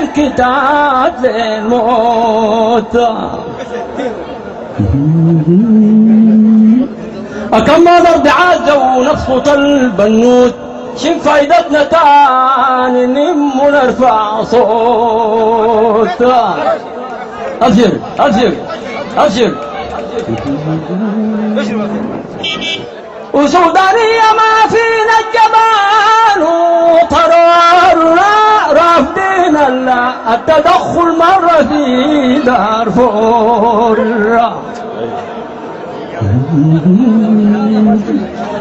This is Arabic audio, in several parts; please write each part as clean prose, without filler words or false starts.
انكتات للموت. كم ضرب عازة ونفصة البنوت، شن فايدتنا تاني نم ونرفع صوت. أبشر أبشر أبشر. وسودانية ما فينا الجمال وقرارنا رافضين التدخل مرة في دارفور.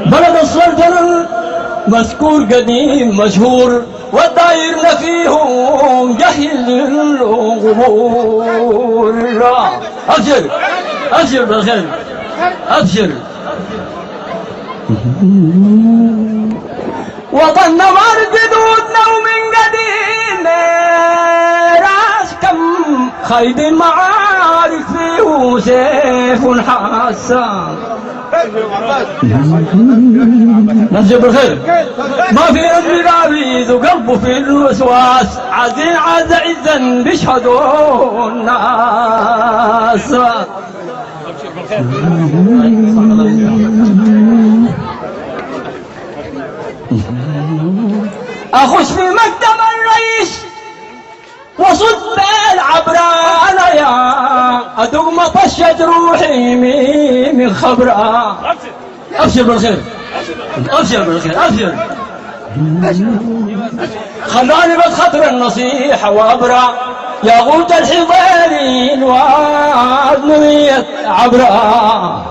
بلد السلطنة مذكور قديم مشهور، والدايرنا فيهم جهل الغمور. أبشر أبشر بالخير أبشر. وطننا ورد جدودنا ومن قديم راس كم خيد المعارك فيه سيف حسان. نفسي بالخير ما في قلبي غابيز وقلبه في الوسواس، عزين عز عزا بيشهدوا الناس. أخش في مكتب الرئيس وصد بالعبرانة يا أدوق ما طشت روحي من خبرة. أبشر بالخير أبشر بالخير أبشر. خلاني بخطر النصيحة وأبرع يا غوت الحضارين وأذنية عبرة.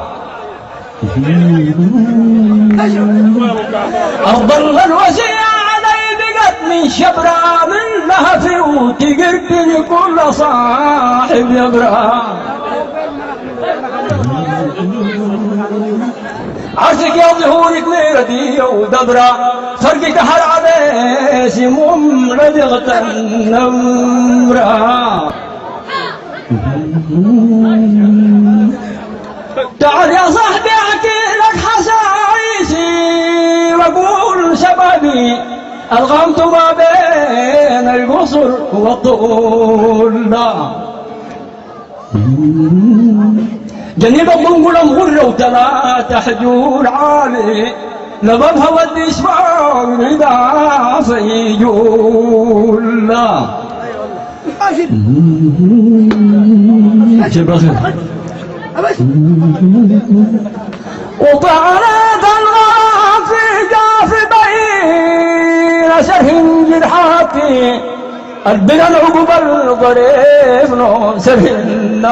أفضل الوسيع علي بقت من شبرة، من لهفي وتقربني كل صاحب يبرأ. عرسك يا ظهورك ميردية ودبرة، فرقك هر عبيس مملدغة النمرة. تعال يا صاحبي احكي لك حسايسي واقول شبابي الغمت ما بين القصر والطول. جنيب الضنقل مغرة وثلاثة حجور عالي، لبابها ودي شفاق رضا فيجول. وطارت الغافي جاف بين شرح جرحاتي، البنا العقب الضريف نو سرهن.